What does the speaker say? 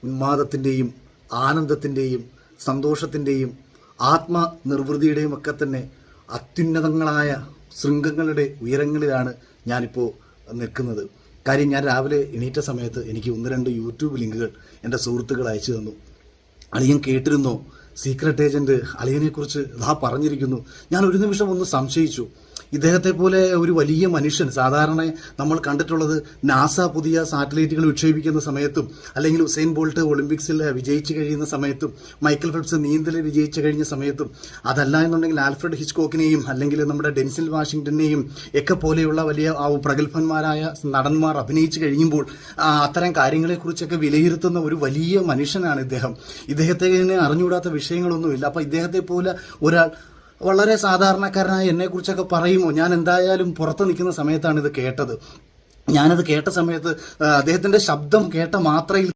ഉന്മാദത്തിൻ്റെയും ആനന്ദത്തിൻ്റെയും സന്തോഷത്തിൻ്റെയും ആത്മനിർവൃതിയുടെയും ഒക്കെ തന്നെ അത്യുന്നതങ്ങളായ ശൃംഗങ്ങളുടെ ഉയരങ്ങളിലാണ് ഞാനിപ്പോൾ നിൽക്കുന്നത്. കാര്യം ഞാൻ രാവിലെ എണീറ്റ സമയത്ത് എനിക്ക് 1-2 യൂട്യൂബ് ലിങ്കുകൾ എൻ്റെ സുഹൃത്തുക്കൾ അയച്ചു തന്നു. അളിയൻ കേട്ടിരുന്നോ, സീക്രട്ട് ഏജൻറ്റ് അളിയനെക്കുറിച്ച് ഇതാ പറഞ്ഞിരിക്കുന്നു. ഞാൻ ഒരു നിമിഷം ഒന്ന് സംശയിച്ചു. ഇദ്ദേഹത്തെ പോലെ ഒരു വലിയ മനുഷ്യൻ, സാധാരണ നമ്മൾ കണ്ടിട്ടുള്ളത് നാസ പുതിയ സാറ്റലൈറ്റുകൾ വിക്ഷേപിക്കുന്ന സമയത്തും, അല്ലെങ്കിൽ ഉസൈൻ ബോൾട്ട് ഒളിമ്പിക്സിൽ വിജയിച്ചു കഴിയുന്ന സമയത്തും, മൈക്കൽ ഫെൽപ്സ് നീന്തൽ വിജയിച്ചു കഴിഞ്ഞ സമയത്തും, അതല്ല എന്നുണ്ടെങ്കിൽ ആൽഫ്രഡ് ഹിച്ച്കോക്കിനെയും അല്ലെങ്കിൽ നമ്മുടെ ഡെൻസിൽ വാഷിങ്ടനെയും ഒക്കെ പോലെയുള്ള വലിയ പ്രഗത്ഭന്മാരായ നടന്മാർ അഭിനയിച്ചു കഴിയുമ്പോൾ അത്തരം കാര്യങ്ങളെക്കുറിച്ചൊക്കെ വിലയിരുത്തുന്ന ഒരു വലിയ മനുഷ്യനാണ് ഇദ്ദേഹം. ഇദ്ദേഹത്തെ അറിഞ്ഞുകൂടാത്ത വിഷയങ്ങളൊന്നുമില്ല. അപ്പം ഇദ്ദേഹത്തെ പോലെ ഒരാൾ വളരെ സാധാരണക്കാരനായ എന്നെക്കുറിച്ചൊക്കെ പറയുമോ? ഞാൻ എന്തായാലും പുറത്ത് നിൽക്കുന്ന സമയത്താണ് ഇത് കേട്ടത്. ഞാനത് കേട്ട സമയത്ത് അദ്ദേഹത്തിൻ്റെ ശബ്ദം കേട്ട മാത്രയിൽ